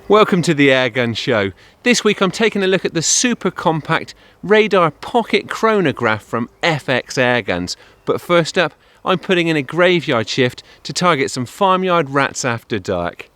Welcome to the Airgun Show. This week I'm taking a look at the super compact Radar Pocket Chronograph from FX Airguns. But first up, I'm putting in a graveyard shift to target some farmyard rats after dark.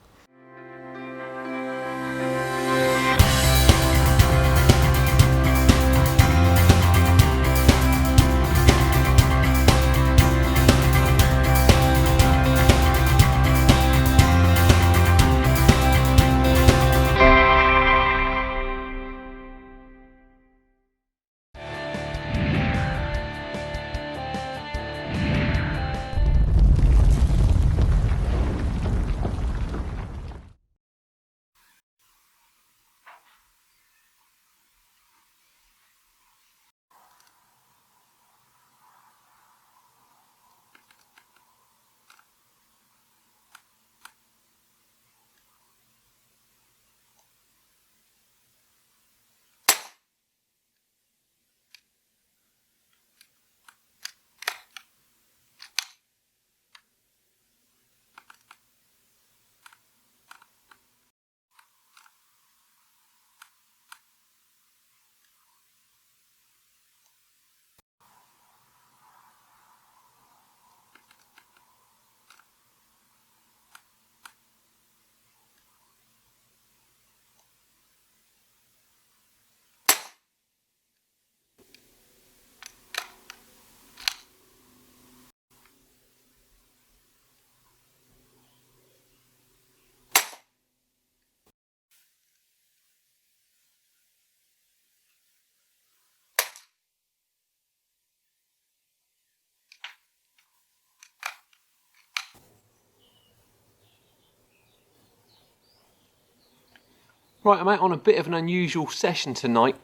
Right, I'm out on a bit of an unusual session tonight,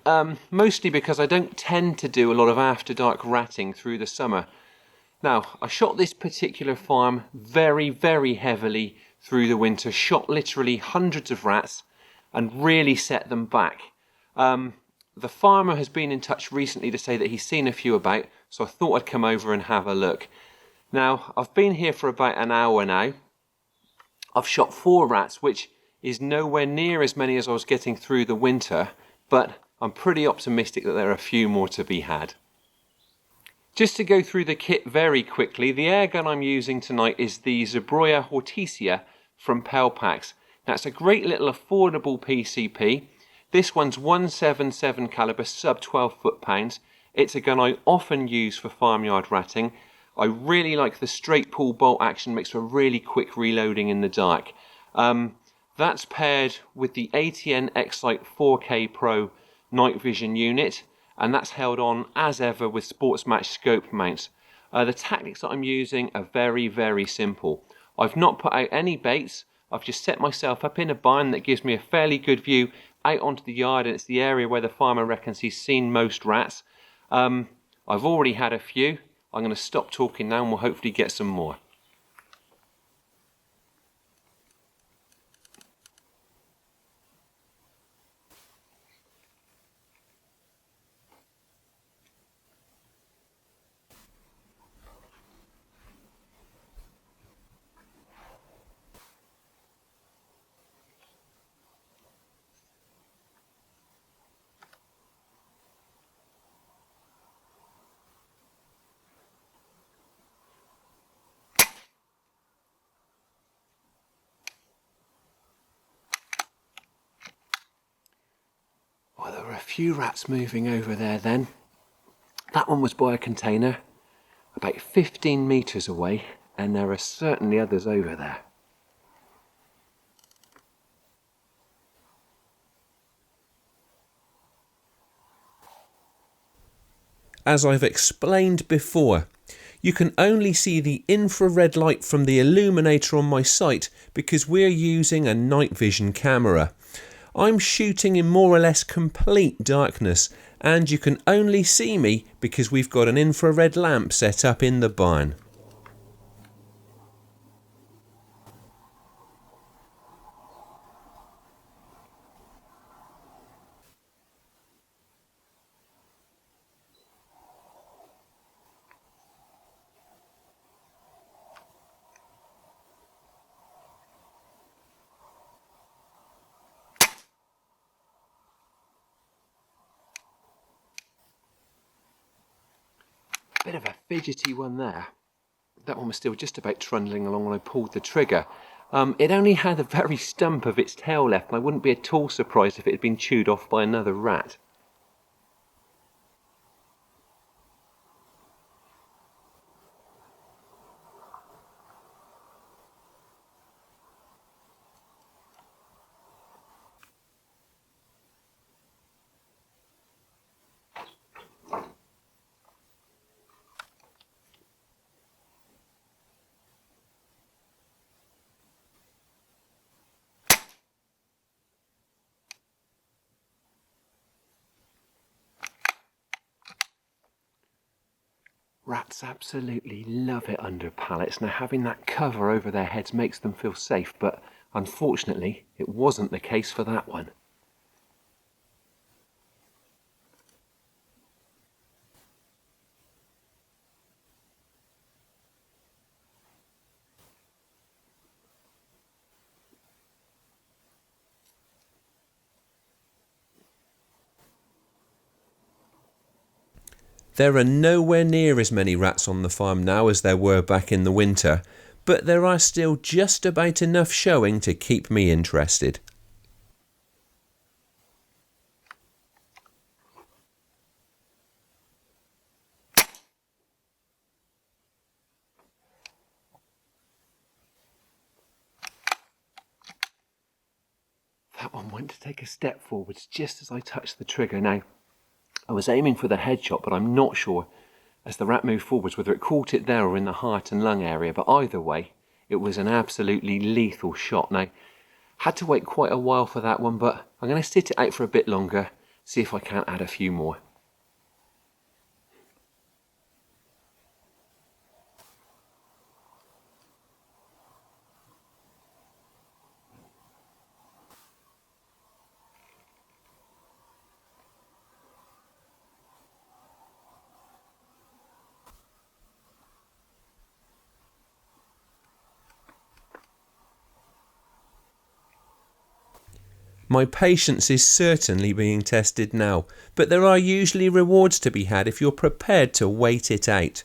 mostly because I don't tend to do a lot of after dark ratting through the summer. Now, I shot this particular farm very, very heavily through the winter, shot literally hundreds of rats and really set them back. The farmer has been in touch recently to say that he's seen a few about, so I thought I'd come over and have a look. Now, I've been here for about an hour now. I've shot 4 rats, which is nowhere near as many as I was getting through the winter, but I'm pretty optimistic that there are a few more to be had. Just to go through the kit very quickly, the airgun I'm using tonight is the Zebroia Hortesia from Pelpax. Now it's a great little affordable PCP. This one's 177 caliber, sub 12 foot-pounds. It's a gun I often use for farmyard ratting. I really like the straight pull bolt action, makes for really quick reloading in the dark. That's paired with the ATN X-Lite 4K Pro night vision unit, and that's held on as ever with sports match scope mounts. The tactics that I'm using are very, very simple. I've not put out any baits. I've just set myself up in a barn that gives me a fairly good view out onto the yard, and it's the area where the farmer reckons he's seen most rats. I've already had a few. I'm going to stop talking now and we'll hopefully get some more. Well, there were a few rats moving over there then. That one was by a container, about 15 metres away, and there are certainly others over there. As I've explained before, you can only see the infrared light from the illuminator on my sight because we're using a night vision camera. I'm shooting in more or less complete darkness, and you can only see me because we've got an infrared lamp set up in the barn. bit of a fidgety one there. That one was still just about trundling along when I pulled the trigger. It only had a very stump of its tail left, and I wouldn't be at all surprised if it had been chewed off by another rat. Rats absolutely love it under pallets. Now, having that cover over their heads makes them feel safe, but unfortunately it wasn't the case for that one. There are nowhere near as many rats on the farm now as there were back in the winter, but there are still just about enough showing to keep me interested. That one went to take a step forwards just as I touched the trigger. Now, I was aiming for the headshot, but I'm not sure as the rat moved forwards whether it caught it there or in the heart and lung area, but either way it was an absolutely lethal shot. Now, had to wait quite a while for that one, but I'm going to sit it out for a bit longer, see if I can't add a few more. My patience is certainly being tested now, but there are usually rewards to be had if you're prepared to wait it out.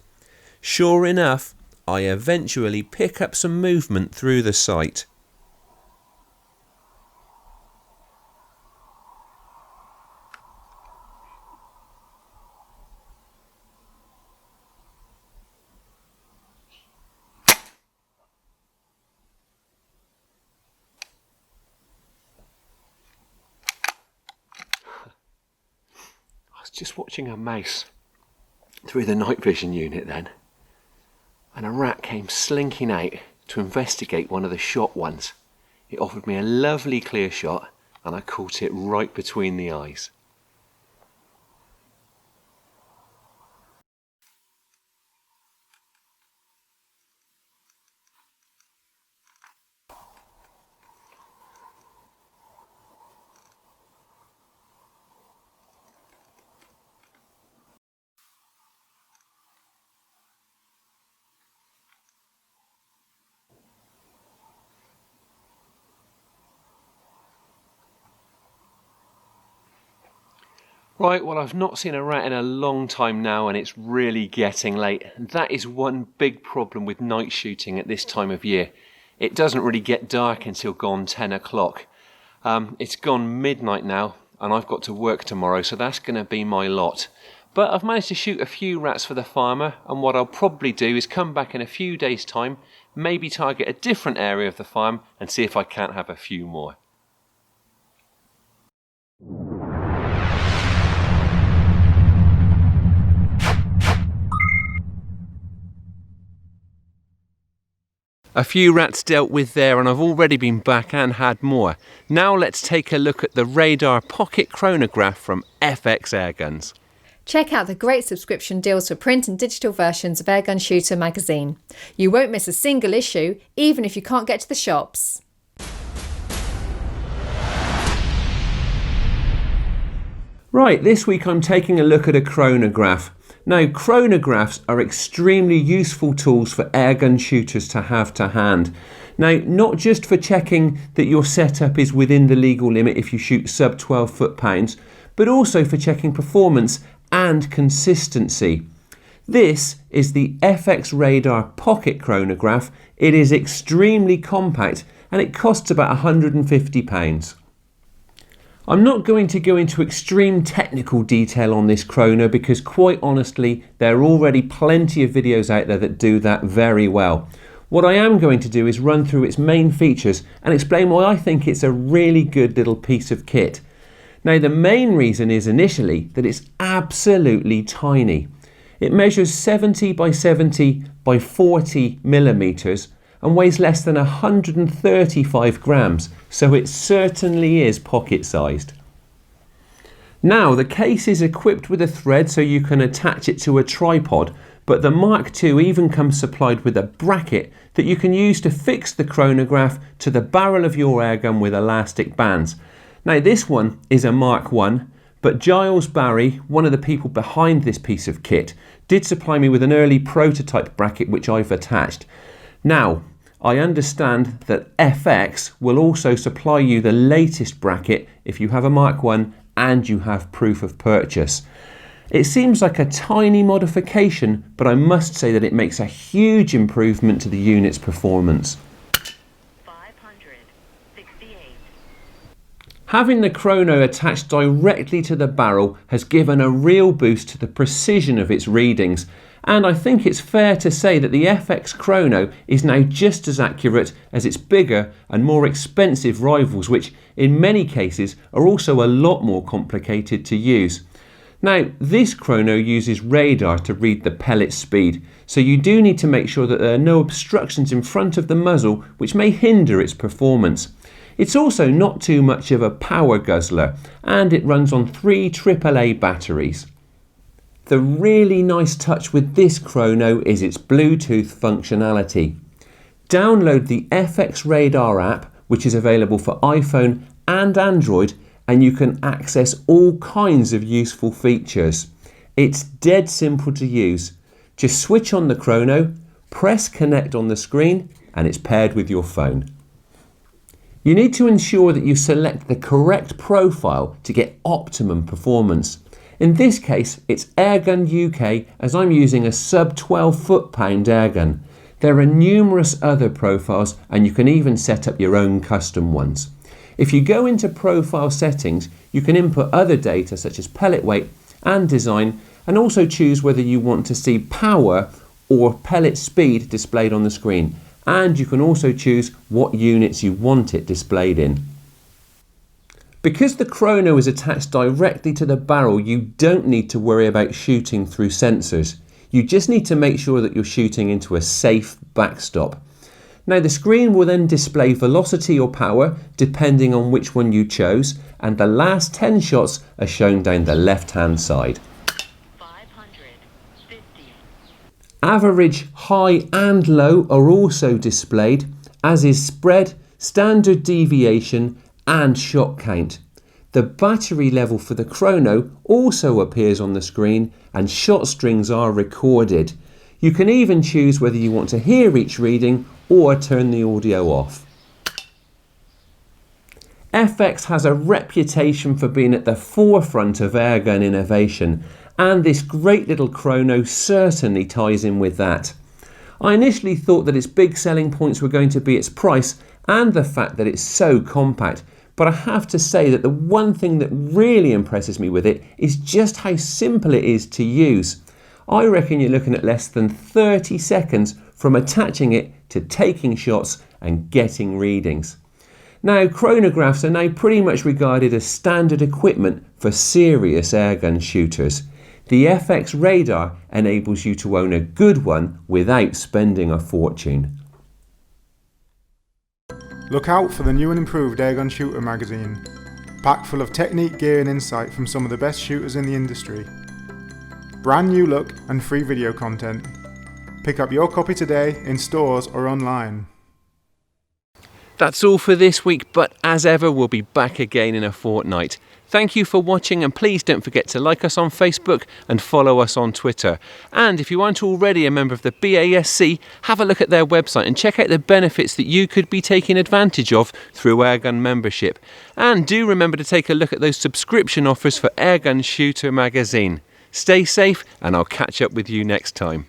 Sure enough, I eventually pick up some movement through the site. Just watching a mouse through the night vision unit then, and a rat came slinking out to investigate one of the shot ones. It offered me a lovely clear shot and I caught it right between the eyes. Right, well, I've not seen a rat in a long time now and it's really getting late. That is one big problem with night shooting at this time of year. It doesn't really get dark until gone 10 o'clock. It's gone midnight now and I've got to work tomorrow, so that's going to be my lot. But I've managed to shoot a few rats for the farmer, and what I'll probably do is come back in a few days' time, maybe target a different area of the farm and see if I can't have a few more. A few rats dealt with there, and I've already been back and had more. Now let's take a look at the Radar Pocket Chronograph from FX Airguns. Check out the great subscription deals for print and digital versions of Airgun Shooter magazine. You won't miss a single issue, even if you can't get to the shops. Right, this week I'm taking a look at a chronograph. Now, chronographs are extremely useful tools for airgun shooters to have to hand. Now, not just for checking that your setup is within the legal limit if you shoot sub 12 foot-pounds, but also for checking performance and consistency. This is the FX Radar Pocket Chronograph. It is extremely compact and it costs about £150. I'm not going to go into extreme technical detail on this chrono because quite honestly there are already plenty of videos out there that do that very well. What I am going to do is run through its main features and explain why I think it's a really good little piece of kit. Now the main reason is initially that it's absolutely tiny. It measures 70 by 70 by 40 millimeters and weighs less than 135 grams, so it certainly is pocket-sized. Now the case is equipped with a thread so you can attach it to a tripod, but the Mark II even comes supplied with a bracket that you can use to fix the chronograph to the barrel of your airgun with elastic bands. Now this one is a Mark I, but Giles Barry, one of the people behind this piece of kit, did supply me with an early prototype bracket which I've attached. Now, I understand that FX will also supply you the latest bracket if you have a Mark I and you have proof of purchase. It seems like a tiny modification, but I must say that it makes a huge improvement to the unit's performance. 568. Having the chrono attached directly to the barrel has given a real boost to the precision of its readings. And I think it's fair to say that the FX Chrono is now just as accurate as its bigger and more expensive rivals, which in many cases are also a lot more complicated to use. Now, this chrono uses radar to read the pellet speed, so you do need to make sure that there are no obstructions in front of the muzzle which may hinder its performance. It's also not too much of a power guzzler, and it runs on 3 AAA batteries. The really nice touch with this chrono is its Bluetooth functionality. Download the FX Radar app, which is available for iPhone and Android, and you can access all kinds of useful features. It's dead simple to use. Just switch on the chrono, press connect on the screen, and it's paired with your phone. You need to ensure that you select the correct profile to get optimum performance. In this case, it's Airgun UK, as I'm using a sub 12 foot-pound airgun. There are numerous other profiles and you can even set up your own custom ones. If you go into profile settings, you can input other data such as pellet weight and design, and also choose whether you want to see power or pellet speed displayed on the screen. And you can also choose what units you want it displayed in. Because the chrono is attached directly to the barrel, you don't need to worry about shooting through sensors. You just need to make sure that you're shooting into a safe backstop. Now the screen will then display velocity or power depending on which one you chose, and the last 10 shots are shown down the left hand side. 550. Average, high and low are also displayed, as is spread, standard deviation and shot count. The battery level for the chrono also appears on the screen and shot strings are recorded. You can even choose whether you want to hear each reading or turn the audio off. FX has a reputation for being at the forefront of airgun innovation, and this great little chrono certainly ties in with that. I initially thought that its big selling points were going to be its price and the fact that it's so compact, but I have to say that the one thing that really impresses me with it is just how simple it is to use. I reckon you're looking at less than 30 seconds from attaching it to taking shots and getting readings. Now, chronographs are now pretty much regarded as standard equipment for serious airgun shooters. The FX Radar enables you to own a good one without spending a fortune. Look out for the new and improved Airgun Shooter magazine, packed full of technique, gear and insight from some of the best shooters in the industry. Brand new look and free video content. Pick up your copy today in stores or online. That's all for this week, but as ever we'll be back again in a fortnight. Thank you for watching, and please don't forget to like us on Facebook and follow us on Twitter. And if you aren't already a member of the BASC, have a look at their website and check out the benefits that you could be taking advantage of through Airgun membership. And do remember to take a look at those subscription offers for Airgun Shooter magazine. Stay safe, and I'll catch up with you next time.